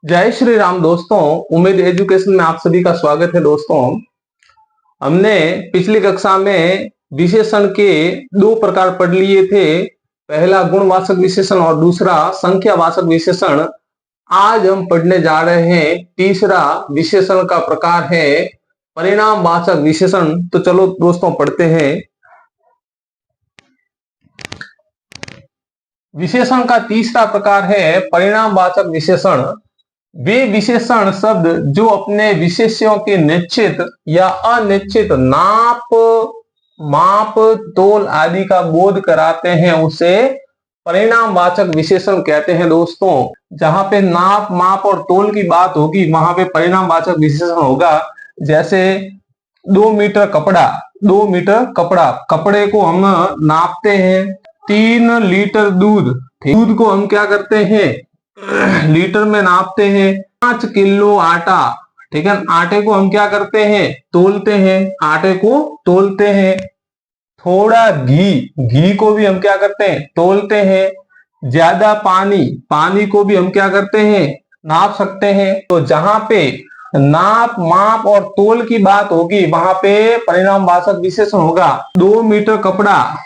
जय श्री राम दोस्तों। उम्मीद एजुकेशन में आप सभी का स्वागत है। दोस्तों, हमने पिछली कक्षा में विशेषण के दो प्रकार पढ़ लिए थे। पहला गुणवाचक विशेषण और दूसरा संख्यावाचक विशेषण। आज हम पढ़ने जा रहे हैं तीसरा विशेषण का प्रकार है परिणामवाचक विशेषण। तो चलो दोस्तों पढ़ते हैं। विशेषण का तीसरा प्रकार है परिणामवाचक विशेषण। वे विशेषण शब्द जो अपने विशेष्यों के निश्चित या अनिश्चित नाप, माप, तोल आदि का बोध कराते हैं उसे परिणामवाचक विशेषण कहते हैं। दोस्तों, जहां पे नाप, माप और तोल की बात होगी वहां पे परिणामवाचक विशेषण होगा। जैसे 2 मीटर कपड़ा, 2 मीटर कपड़ा, कपड़े को हम नापते हैं। 3 लीटर दूध, दूध को हम क्या करते हैं, लीटर में नापते हैं। 5 किलो आटा, ठीक है, आटे को हम क्या करते हैं, तोलते हैं, आटे को तोलते हैं। थोड़ा घी, घी को भी हम क्या करते हैं, तोलते हैं। ज्यादा पानी, पानी को भी हम क्या करते हैं, नाप सकते हैं। तो जहां पे नाप, माप और तोल की बात होगी वहां पे परिणामवाचक विशेषण होगा। 2 मीटर कपड़ा,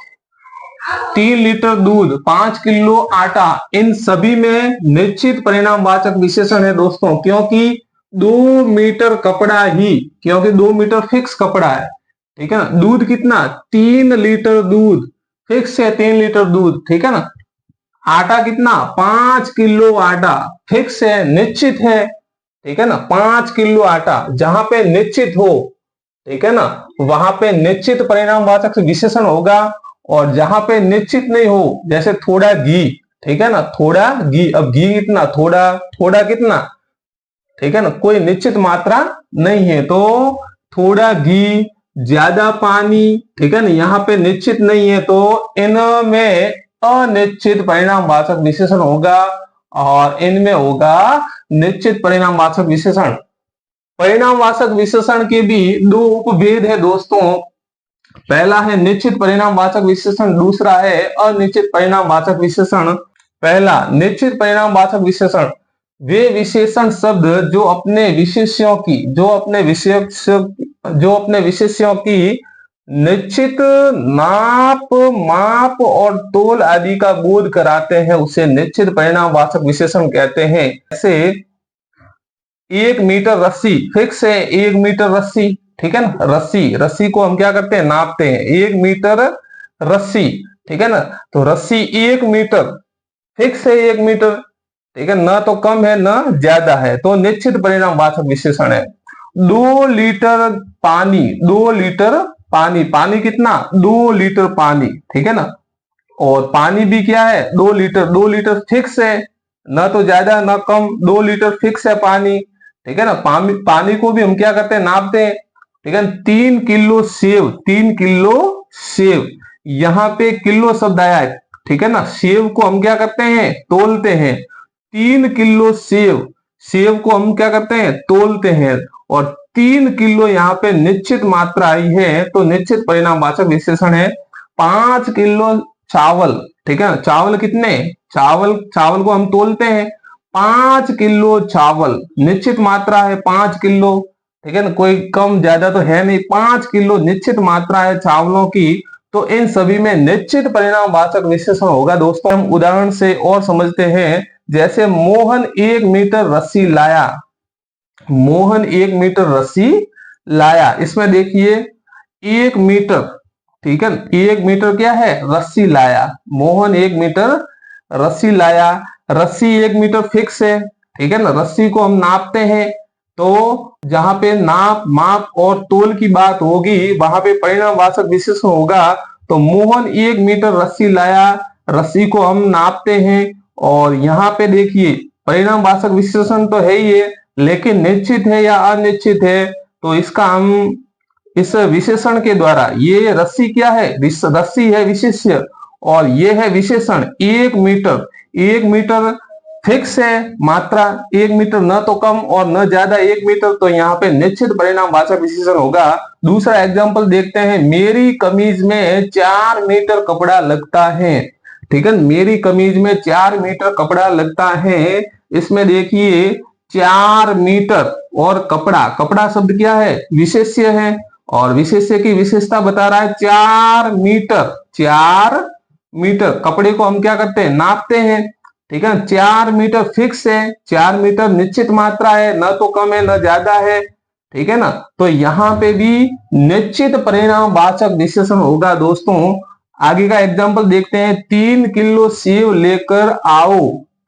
3 लीटर दूध, 5 किलो आटा, इन सभी में निश्चित परिणामवाचक विशेषण है दोस्तों। क्योंकि 2 मीटर कपड़ा ही, क्योंकि 2 मीटर फिक्स कपड़ा है, ठीक है ना। दूध कितना, 3 लीटर दूध, फिक्स है 3 लीटर दूध, ठीक है ना। आटा कितना, 5 किलो आटा, फिक्स है, निश्चित है, ठीक है ना। 5 किलो आटा, जहां पे निश्चित हो, ठीक है ना, वहां पे निश्चित परिणामवाचक विशेषण होगा। और जहां पे निश्चित नहीं हो, जैसे थोड़ा घी, ठीक है ना, थोड़ा घी, अब घी कितना, थोड़ा, थोड़ा कितना, ठीक है ना, कोई निश्चित मात्रा नहीं है। तो थोड़ा घी, ज्यादा पानी, ठीक है ना, यहाँ पे निश्चित नहीं है तो इनमें अनिश्चित परिणामवाचक विशेषण होगा और इनमें होगा निश्चित परिणामवाचक विशेषण। परिणामवाचक विशेषण के भी दो उपभेद है दोस्तों। पहला है निश्चित परिणामवाचक विशेषण, दूसरा है अनिश्चित परिणामवाचक विशेषण। पहला निश्चित परिणामवाचक विशेषण, वे विशेषण शब्द जो अपने विशेष्यों की, जो अपने विशेष्यों की निश्चित नाप, माप और तोल आदि का बोध कराते हैं उसे निश्चित परिणामवाचक विशेषण कहते हैं। जैसे 1 मीटर रस्सी, फिक्स है 1 मीटर रस्सी, ठीक है ना। रस्सी, रस्सी को हम क्या करते हैं, नापते हैं। 1 मीटर रस्सी, ठीक है ना। तो रस्सी 1 मीटर, फिक्स है 1 मीटर, ठीक है, ना तो कम है ना ज्यादा है, तो निश्चित परिणामवाचक विशेषण है। 2 लीटर पानी, 2 लीटर पानी, पानी कितना, 2 लीटर पानी, ठीक है ना। और पानी भी क्या है, 2 लीटर, 2 लीटर फिक्स है, ना तो ज्यादा ना कम, 2 लीटर फिक्स है पानी, ठीक है ना। पानी को भी हम क्या करते हैं, नापते हैं, ठीक है। 3 किलो सेव, 3 किलो सेव, यहाँ पे किलो शब्द आया है, ठीक है ना। सेव को हम क्या करते हैं, तोलते हैं। 3 किलो सेव, सेव को हम क्या करते हैं, तोलते हैं। और 3 किलो यहाँ पे निश्चित मात्रा आई है तो निश्चित परिणामवाचक विशेषण है। 5 किलो चावल, ठीक है ना, चावल कितने, चावल को हम तोलते हैं। 5 किलो चावल, निश्चित मात्रा है 5 किलो, ठीक है ना, कोई कम ज्यादा तो है नहीं, 5 किलो निश्चित मात्रा है चावलों की। तो इन सभी में निश्चित परिणामवाचक विशेषण होगा दोस्तों। हम उदाहरण से और समझते हैं। जैसे मोहन 1 मीटर रस्सी लाया, मोहन 1 मीटर रस्सी लाया, इसमें देखिए 1 मीटर, ठीक है, 1 मीटर क्या है, रस्सी लाया। मोहन 1 मीटर रस्सी लाया, रस्सी 1 मीटर फिक्स है, ठीक है ना। रस्सी को हम नापते हैं, तो जहां पे नाप, माप और तोल की बात होगी वहां पे परिणामवाचक विशेषण होगा। तो मोहन 1 मीटर रस्सी लाया, रस्सी को हम नापते हैं। और यहाँ पे देखिए परिणामवाचक विशेषण तो है ही है, लेकिन निश्चित है या अनिश्चित है, तो इसका हम इस विशेषण के द्वारा, ये रस्सी क्या है, रस्सी है विशेष्य और ये है विशेषण। 1 मीटर, 1 मीटर फिक्स है मात्रा, 1 मीटर न तो कम और न ज्यादा, 1 मीटर, तो यहाँ पे निश्चित परिणामवाचक विशेषण होगा। दूसरा एग्जांपल देखते हैं। मेरी कमीज में 4 मीटर कपड़ा लगता है, ठीक है, मेरी कमीज में 4 मीटर कपड़ा लगता है। इसमें देखिए 4 मीटर। और कपड़ा, कपड़ा शब्द क्या है? विशेष्य है, और विशेष्य की विशेषता बता रहा है 4 मीटर। 4 मीटर कपड़े को हम क्या करते हैं? नापते हैं। ठीक है, 4 मीटर फिक्स है, 4 मीटर निश्चित मात्रा है, न तो कम है न ज्यादा है। ठीक है ना, तो यहाँ पे भी निश्चित परिणाम वाचक विशेषण होगा दोस्तों। आगे का एग्जांपल देखते हैं। 3 किलो सेव लेकर आओ।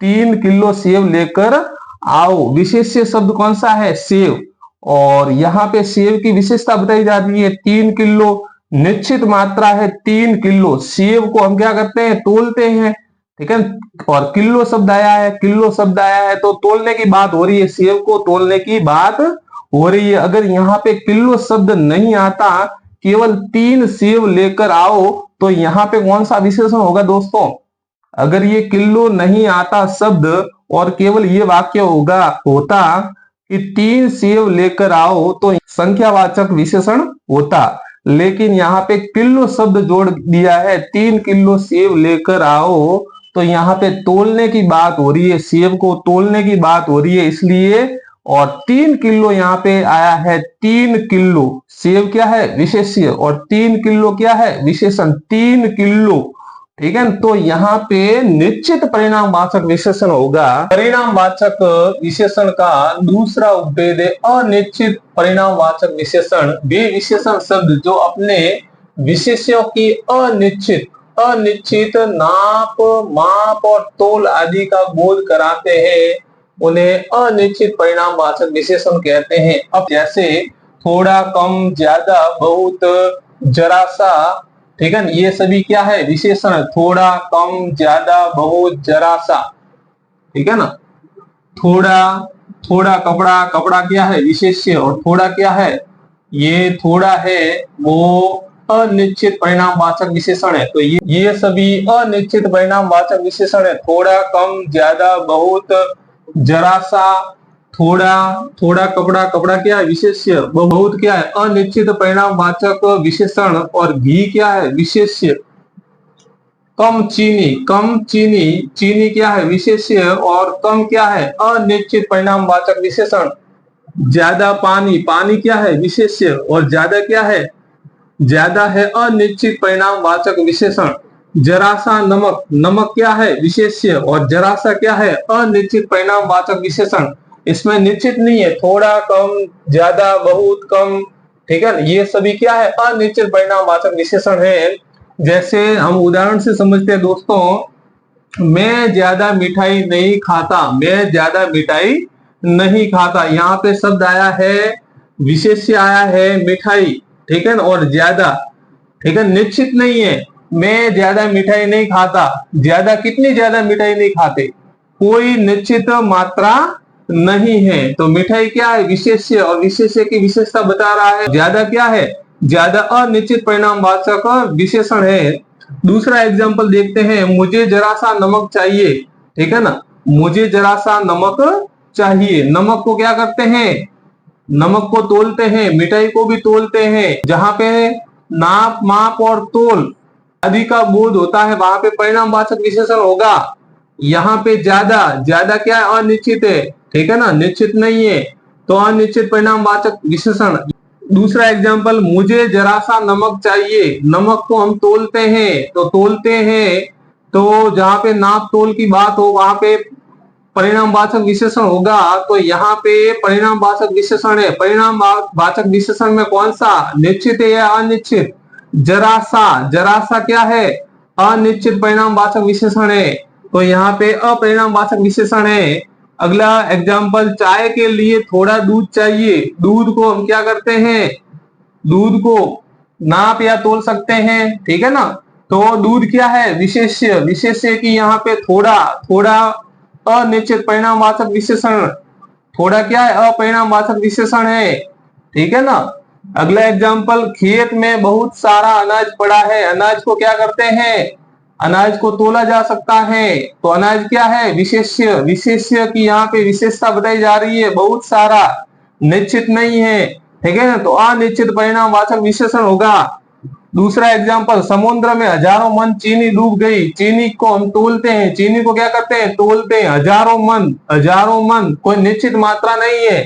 3 किलो सेव लेकर आओ। विशेष्य शब्द कौन सा है? सेव। और यहाँ पे सेव की विशेषता बताई जा रही है 3 किलो, निश्चित मात्रा है 3 किलो। सेव को हम क्या करते हैं? तोलते हैं। ठीक है, और किलो शब्द आया है, किलो शब्द आया है तो तोलने की बात हो रही है, सेव को तोलने की बात हो रही है। अगर यहाँ पे किलो शब्द नहीं आता, केवल 3 सेव लेकर आओ, तो यहाँ पे कौन सा विशेषण होगा दोस्तों? अगर ये किलो नहीं आता शब्द और केवल ये वाक्य होता कि 3 सेव लेकर आओ, तो संख्यावाचक विशेषण होता। लेकिन यहाँ पे किलो शब्द जोड़ दिया है, 3 किलो सेव लेकर आओ, तो यहाँ पे तोलने की बात हो रही है, सेव को तोलने की बात हो रही है, इसलिए। और 3 किलो यहाँ पे आया है, 3 किलो। सेव क्या है? विशेष्य, और 3 किलो क्या है? विशेषण। 3 किलो। ठीक है, तो यहाँ पे निश्चित परिणामवाचक विशेषण होगा। परिणामवाचक विशेषण का दूसरा उपभेद है अनिश्चित परिणामवाचक विशेषण। वे विशेषण शब्द जो अपने विशेष्यों की अनिश्चित नाप, माप और तोल आदि का बोध कराते हैं, उन्हें अनिश्चित परिणामवाचक विशेषण कहते हैं। अब जैसे थोड़ा, कम, ज्यादा, बहुत, जरा सा। ठीक है, ये सभी क्या है? विशेषण। थोड़ा, कम, ज्यादा, बहुत, जरा सा। ठीक है ना, थोड़ा, थोड़ा कपड़ा, कपड़ा क्या है? विशेष्य। और थोड़ा क्या है? ये थोड़ा है वो अनिश्चित परिणामवाचक विशेषण है। तो ये सभी अनिश्चित परिणामवाचक विशेषण है। थोड़ा, कम, ज्यादा, बहुत, जरा सा। थोड़ा, थोड़ा कपड़ा, कपड़ा क्या है? विशेष्य। बहुत क्या है? अनिश्चित परिणामवाचक विशेषण। और घी क्या है? विशेष्य। कम चीनी, कम चीनी, चीनी क्या है? विशेष्य। और कम क्या है? अनिश्चित परिणामवाचक विशेषण। ज्यादा पानी, पानी क्या है? विशेष्य। और ज्यादा क्या है? ज्यादा है अनिश्चित परिणामवाचक विशेषण। जरा सा नमक, नमक क्या है? विशेष्य। और जरा सा क्या है? अनिश्चित परिणामवाचक विशेषण। इसमें निश्चित नहीं है, थोड़ा, कम, ज्यादा, बहुत, कम। ठीक है, ये सभी क्या है? अनिश्चित परिणामवाचक विशेषण है। जैसे हम उदाहरण से समझते हैं दोस्तों। मैं ज्यादा मिठाई नहीं खाता। मैं ज्यादा मिठाई नहीं खाता। यहाँ पे शब्द आया है, विशेष्य आया है मिठाई। ठीक है ना, और ज्यादा। ठीक है, निश्चित नहीं है। मैं ज्यादा मिठाई नहीं खाता। ज्यादा, कितनी ज्यादा मिठाई नहीं खाते? कोई निश्चित मात्रा नहीं है। तो मिठाई क्या है? विशेष्य। और विशेष्य की विशेषता बता रहा है। ज्यादा क्या है? ज्यादा अनिश्चित परिणामवाचक विशेषण है। दूसरा एग्जाम्पल देखते हैं। मुझे जरा सा नमक चाहिए। ठीक है ना, मुझे जरा सा नमक चाहिए। नमक को क्या करते हैं? नमक को तोलते हैं, मिठाई को भी तोलते हैं। जहां पे नाप, माप और तोल आदि का बोध होता है, वहां पे परिणामवाचक विशेषण होगा। यहाँ पे ज्यादा, ज्यादा क्या है? अनिश्चित है। ठीक है ना, निश्चित नहीं है, तो अनिश्चित परिणामवाचक विशेषण। दूसरा एग्जाम्पल, मुझे जरा सा नमक चाहिए। नमक को हम तोलते हैं, तो तोलते हैं, तो जहां पे नाप तोल की बात हो वहां पे परिणामवाचक विशेषण होगा। तो यहाँ पे परिणामवाचक विशेषण है। परिणामवाचक विशेषण में कौन सा? निश्चित है या अनिश्चित? जरा सा, जरा सा क्या है? अनिश्चित परिणामवाचक विशेषण है। तो यहाँ पे अपरिणामवाचक विशेषण है। अगला एग्जाम्पल, चाय के लिए थोड़ा दूध चाहिए। दूध को हम क्या करते हैं? दूध को नाप या तोल सकते हैं। ठीक है ना, तो दूध क्या है? विशेष्य। विशेष्य की यहाँ पे थोड़ा, थोड़ा अनिश्चित परिणामवाचक विशेषण। थोड़ा क्या है? अपरिणामवाचक विशेषण है। ठीक है ना, अगला एग्जाम्पल, खेत में बहुत सारा अनाज पड़ा है। अनाज को क्या करते हैं? अनाज को तोला जा सकता है। तो अनाज क्या है? विशेष्य। विशेष्य की यहाँ पे विशेषता बताई जा रही है, बहुत सारा, निश्चित नहीं है। ठीक है ना, तो अनिश्चित परिणामवाचक विशेषण होगा। दूसरा एग्जाम्पल, समुद्र में हजारों मन चीनी डूब गई। चीनी को हम तोलते हैं, चीनी को क्या करते हैं, तोलते हैं। हजारों मन, हजारों मन कोई निश्चित मात्रा नहीं है,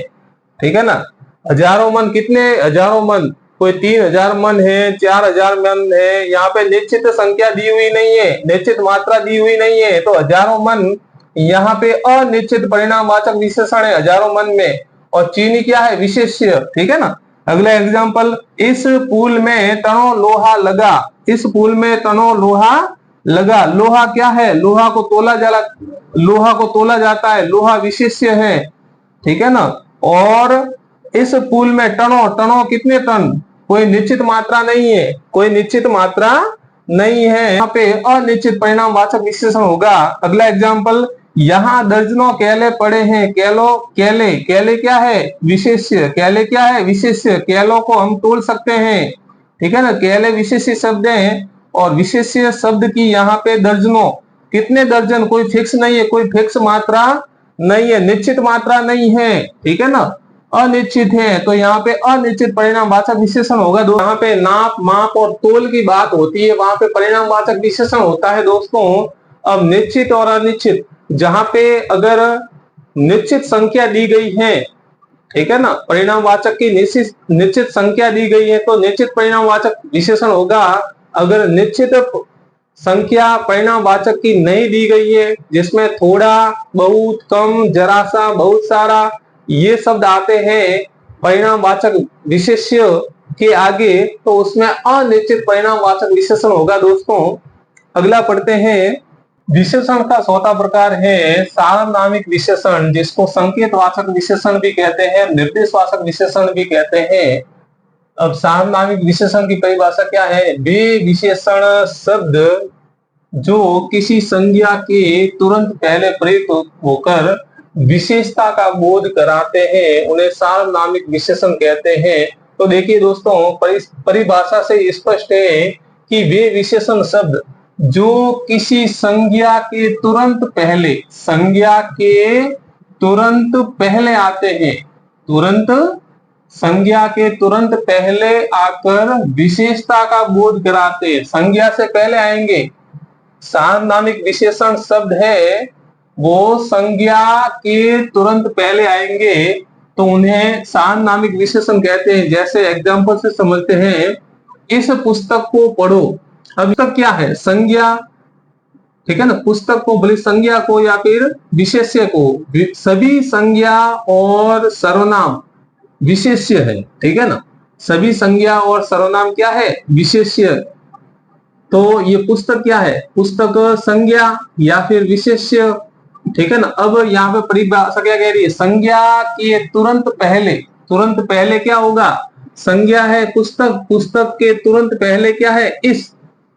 ठीक है ना। हजारों मन, कितने हजारों मन, कोई 3000 मन है, 4000 मन है, यहाँ पे निश्चित संख्या दी हुई नहीं है, निश्चित मात्रा दी हुई नहीं है। तो हजारों मन यहाँ पे अनिश्चित परिणामवाचक विशेषण है हजारों मन में, और चीनी क्या है, विशेष्य, ठीक है ना। अगला एग्जाम्पल, इस पुल में टनों लोहा लगा। इस पुल में टनों लोहा लगा। लोहा क्या है, लोहा को तोला जाता है, लोहा विशेष्य है, ठीक है ना। और इस पुल में टनों, टनों कितने टन, कोई निश्चित मात्रा नहीं है, कोई निश्चित मात्रा नहीं है, यहाँ पे अनिश्चित परिणामवाचक विशेषण होगा। अगला एग्जाम्पल, यहाँ दर्जनों केले पड़े हैं। केले, केले क्या है, विशेष्य, केले क्या है, विशेष्य, केलों को हम तोल सकते हैं, ठीक है ना। केले विशेष्य शब्द है, और विशेष्य शब्द की यहाँ पे दर्जनों, कितने दर्जन, कोई फिक्स नहीं है, कोई फिक्स मात्रा नहीं है, निश्चित मात्रा नहीं है, ठीक है ना, अनिश्चित है। तो यहाँ पे अनिश्चित परिणामवाचक विशेषण होगा। यहाँ पे नाप, माप और तोल की बात होती है, वहां पे परिणामवाचक विशेषण होता है दोस्तों। अब निश्चित और अनिश्चित, जहां पे अगर निश्चित संख्या दी गई है, ठीक है ना, परिणामवाचक की निश्चित संख्या दी गई है, तो निश्चित परिणामवाचक विशेषण होगा। अगर निश्चित संख्या परिणामवाचक की नहीं दी गई है, जिसमें थोड़ा, बहुत, कम, जरा सा, बहुत सारा, ये शब्द आते हैं परिणामवाचक विशेष्य के आगे, तो उसमें अनिश्चित परिणामवाचक विशेषण होगा दोस्तों। अगला पढ़ते हैं, विशेषण का चौथा प्रकार है सार्वनामिक विशेषण, जिसको संकेतवाचक विशेषण भी कहते हैं, निर्देशवाचक विशेषण भी कहते हैं। अब सार्वनामिक विशेषण की परिभाषा क्या है, वे विशेषण शब्द जो किसी संज्ञा के तुरंत पहले प्रयुक्त होकर विशेषता का बोध कराते हैं, उन्हें सार्वनामिक विशेषण कहते हैं। तो देखिए दोस्तों, परिभाषा से स्पष्ट है कि वे विशेषण शब्द जो किसी संज्ञा के तुरंत पहले, संज्ञा के तुरंत पहले आते हैं, तुरंत, संज्ञा के तुरंत पहले आकर विशेषता का बोध कराते हैं, संज्ञा से पहले आएंगे। सार्वनामिक विशेषण शब्द है वो संज्ञा के तुरंत पहले आएंगे, तो उन्हें सार्वनामिक विशेषण कहते हैं। जैसे एग्जांपल से समझते हैं, इस पुस्तक को पढ़ो। अब पुस्तक क्या है, संज्ञा, ठीक है ना। पुस्तक को, भले संज्ञा को या फिर विशेष्य को, सभी संज्ञा और सर्वनाम विशेष्य है, ठीक है ना। सभी संज्ञा और सर्वनाम क्या है, विशेष्य। तो ये पुस्तक क्या है, पुस्तक संज्ञा या फिर विशेष्य, ठीक है ना। अब यहाँ पे परिभाषा क्या कह रही है, संज्ञा के तुरंत पहले, तुरंत पहले क्या होगा, संज्ञा है पुस्तक, पुस्तक के तुरंत पहले क्या है, इस,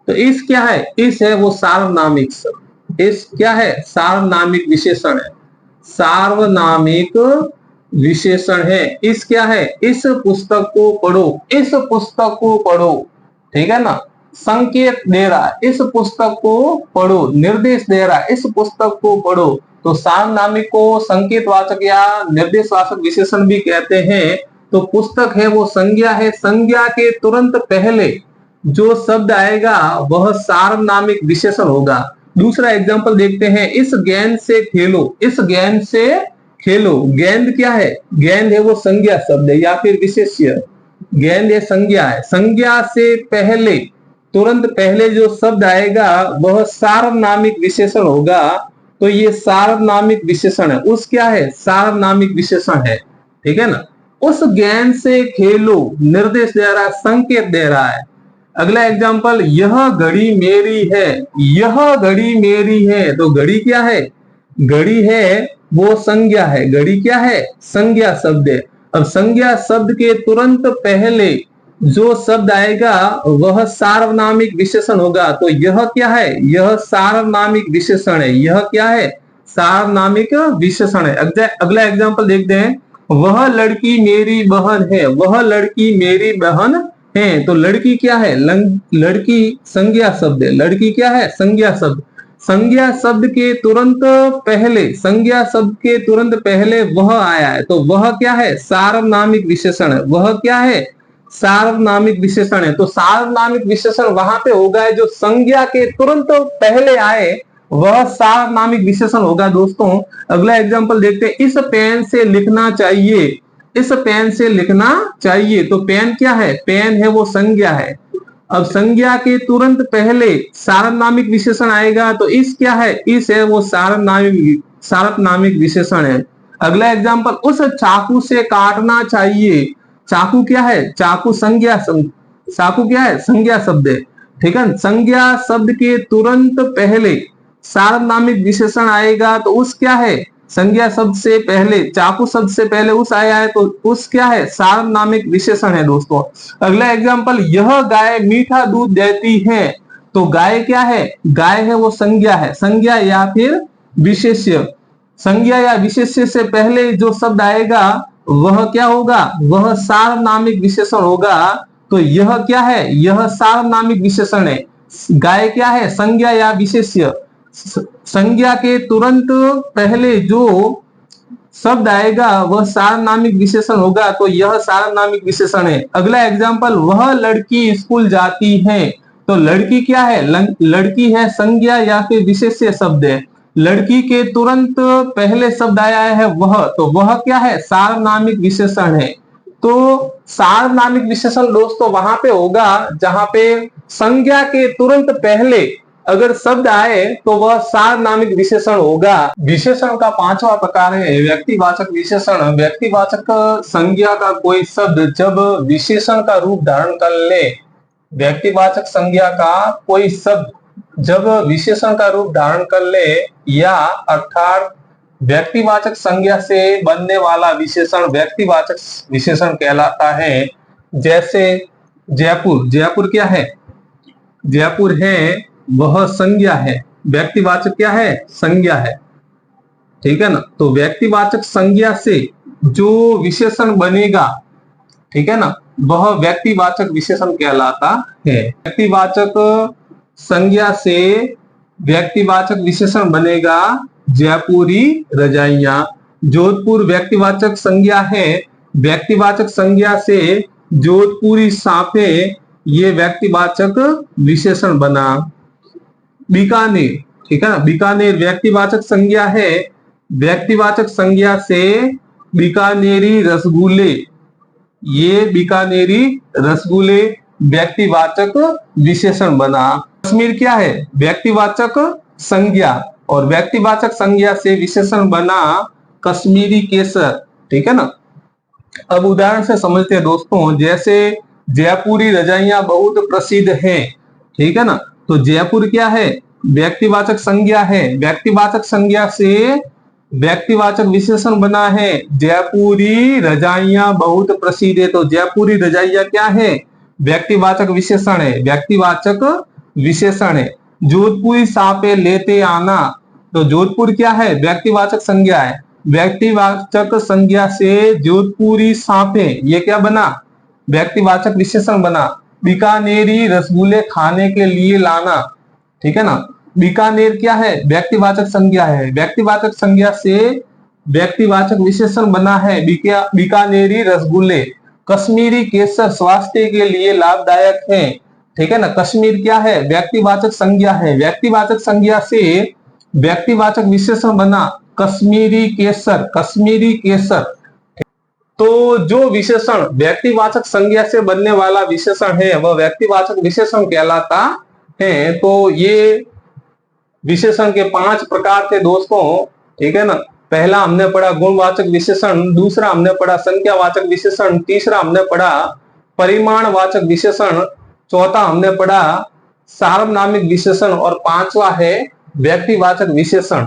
तो इस क्या है, इस है वो सार्वनामिक शब्द, इस क्या है, सार्वनामिक विशेषण है, सार्वनामिक विशेषण है। इस क्या है, इस पुस्तक को पढ़ो, इस पुस्तक को पढ़ो, ठीक है ना। संकेत दे रहा है, इस पुस्तक को पढ़ो, निर्देश दे रहा है, इस पुस्तक को पढ़ो। तो सार्वनामिक को संकेतवाचक या निर्देशवाचक विशेषण भी कहते हैं। तो पुस्तक है वो संज्ञा है, संज्ञा के तुरंत पहले जो शब्द आएगा वह सार्वनामिक विशेषण होगा। दूसरा एग्जांपल देखते हैं, इस गेंद से खेलो, इस गेंद से खेलो। गेंद क्या है, गेंद है वो संज्ञा शब्द है या फिर विशेष्य, गेंद ये संज्ञा है। संज्ञा से पहले, तुरंत पहले जो शब्द आएगा वह सार्वनामिक विशेषण होगा। तो ये सार्वनामिक विशेषण है, उस क्या है, सार्वनामिक विशेषण है, ठीक है ना। उस गेंद से खेलो, निर्देश दे रहा है, संकेत दे रहा है। अगला एग्जांपल, यह घड़ी मेरी है, यह घड़ी मेरी है। तो घड़ी क्या है, घड़ी है वो संज्ञा है, घड़ी क्या है, संज्ञा शब्द है। अब संज्ञा शब्द के तुरंत पहले जो शब्द आएगा वह सार्वनामिक विशेषण होगा। तो यह क्या है, यह सार्वनामिक विशेषण है, यह क्या है, सार्वनामिक विशेषण है। अगला एग्जांपल देखते हैं, वह लड़की मेरी बहन है, वह लड़की मेरी बहन है। तो लड़की क्या है, लड़की संज्ञा शब्द है, लड़की क्या है, संज्ञा शब्द। संज्ञा शब्द के तुरंत पहले, संज्ञा शब्द के तुरंत पहले वह आया है, तो वह क्या है, सार्वनामिक विशेषण है, वह क्या है, सार्वनामिक विशेषण है। तो सार्वनामिक विशेषण वहां पे होगा जो संज्ञा के तुरंत पहले आए, वह सार्वनामिक विशेषण होगा। दोस्तों अगला एग्जांपल देखते हैं, इस पेन से लिखना चाहिए, इस पेन से लिखना चाहिए। तो पेन क्या है, पेन है वो संज्ञा है। अब संज्ञा के तुरंत पहले सार्वनामिक विशेषण आएगा, तो इस क्या है, इस है वो सार्वनामिक विशेषण है। अगला एग्जांपल, उस चाकू से काटना चाहिए। चाकू क्या है, चाकू संज्ञा, चाकू क्या है, संज्ञा शब्द है। ठीक है, संज्ञा शब्द के तुरंत पहले सार्वनामिक विशेषण आएगा, तो उस क्या है, संज्ञा शब्द से पहले, चाकू शब्द से पहले उस आया है, तो उस क्या है, सार्वनामिक विशेषण है। दोस्तों अगला एग्जांपल, यह गाय मीठा दूध देती है। तो गाय क्या है, गाय है वो संज्ञा है, संज्ञा या फिर विशेष्य। संज्ञा या विशेष्य से पहले जो शब्द आएगा वह क्या होगा, वह सार्वनामिक विशेषण होगा। तो यह क्या है, यह सार्वनामिक विशेषण है। गाय क्या है, संज्ञा या विशेष्य। संज्ञा के तुरंत पहले जो शब्द आएगा वह सार्वनामिक विशेषण होगा, तो यह सार्वनामिक विशेषण है। अगला एग्जांपल, वह लड़की स्कूल जाती है। तो लड़की क्या है, लड़की है संज्ञा या फिर विशेष्य शब्द है। लड़की के तुरंत पहले शब्द आया है वह, तो वह क्या है, सार्वनामिक विशेषण है। तो सार्वनामिक विशेषण दोस्तों वहां पे होगा जहां पे संज्ञा के तुरंत पहले अगर शब्द आए तो वह सार्वनामिक विशेषण होगा। विशेषण का पांचवा प्रकार है व्यक्तिवाचक विशेषण। व्यक्तिवाचक संज्ञा का कोई शब्द जब विशेषण का रूप धारण कर ले, व्यक्तिवाचक संज्ञा का कोई शब्द जब विशेषण का रूप धारण कर ले, या अर्थात व्यक्तिवाचक संज्ञा से बनने वाला विशेषण व्यक्तिवाचक विशेषण कहलाता है। जैसे जयपुर, जयपुर क्या है, जयपुर है वह संज्ञा है, व्यक्तिवाचक क्या है, संज्ञा है। ठीक है ना, तो व्यक्तिवाचक संज्ञा से जो विशेषण बनेगा, ठीक है ना, वह व्यक्तिवाचक विशेषण कहलाता है। व्यक्तिवाचक संज्ञा से व्यक्तिवाचक विशेषण बनेगा जयपुरी रजाइयां। जोधपुर व्यक्तिवाचक संज्ञा है, व्यक्तिवाचक संज्ञा से जोधपुरी साफे ये व्यक्तिवाचक विशेषण बना। बीकानेर, ठीक है ना, बीकानेर व्यक्तिवाचक संज्ञा है, व्यक्तिवाचक संज्ञा से बीकानेरी रसगुल्ले, ये बीकानेरी रसगुल्ले व्यक्तिवाचक विशेषण बना। कश्मीर क्या है, व्यक्तिवाचक संज्ञा, और व्यक्तिवाचक संज्ञा से विशेषण बना कश्मीरी केसर। ठीक है ना, अब उदाहरण से समझते हैं दोस्तों। जैसे जयपुरी रजाइयां बहुत प्रसिद्ध हैं, ठीक है ना, तो जयपुर क्या है, व्यक्तिवाचक संज्ञा है, व्यक्तिवाचक संज्ञा से व्यक्तिवाचक विशेषण बना है जयपुरी रजाइयां बहुत प्रसिद्ध है। तो जयपुरी रजाइयां क्या है, व्यक्तिवाचक विशेषण है, व्यक्तिवाचक विशेषण है। जोधपुरी सापे लेते आना, तो जोधपुर क्या है, व्यक्तिवाचक संज्ञा है, व्यक्तिवाचक संज्ञा से जोधपुरी सापे ये क्या बना, व्यक्तिवाचक विशेषण बना। बीकानेरी रसगुल्ले खाने के लिए लाना, ठीक है ना, बीकानेर क्या है, व्यक्तिवाचक संज्ञा है, व्यक्तिवाचक संज्ञा से व्यक्तिवाचक विशेषण बना है बीकानेरी रसगुल्ले। कश्मीरी केसर स्वास्थ्य के लिए लाभदायक है, ठीक है ना, कश्मीर क्या है, व्यक्तिवाचक संज्ञा है, व्यक्तिवाचक संज्ञा से व्यक्तिवाचक विशेषण बना कश्मीरी केसर, कश्मीरी केसर। तो जो विशेषण व्यक्तिवाचक संज्ञा से बनने वाला विशेषण है वह व्यक्तिवाचक विशेषण कहलाता है। तो ये विशेषण के 5 प्रकार थे दोस्तों, ठीक है ना। पहला हमने पढ़ा गुणवाचक विशेषण, दूसरा हमने पढ़ा संख्यावाचक विशेषण, तीसरा हमने पढ़ा परिमाणवाचक विशेषण, चौथा हमने पढ़ा सार्वनामिक विशेषण और पांचवा है व्यक्तिवाचक विशेषण।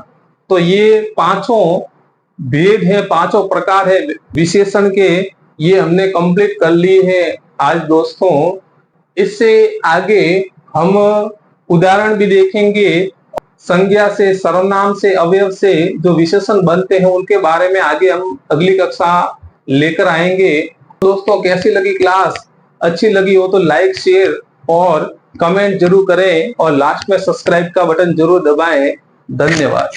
तो ये पांचों भेद है, पांचों प्रकार है विशेषण के, ये हमने कंप्लीट कर लिए हैं आज दोस्तों। इससे आगे हम उदाहरण भी देखेंगे, संज्ञा से, सर्वनाम से, अवयव से जो विशेषण बनते हैं उनके बारे में आगे हम अगली कक्षा लेकर आएंगे। दोस्तों कैसी लगी क्लास, अच्छी लगी हो तो लाइक, शेयर और कमेंट जरूर करें और लास्ट में सब्सक्राइब का बटन जरूर दबाएं। धन्यवाद।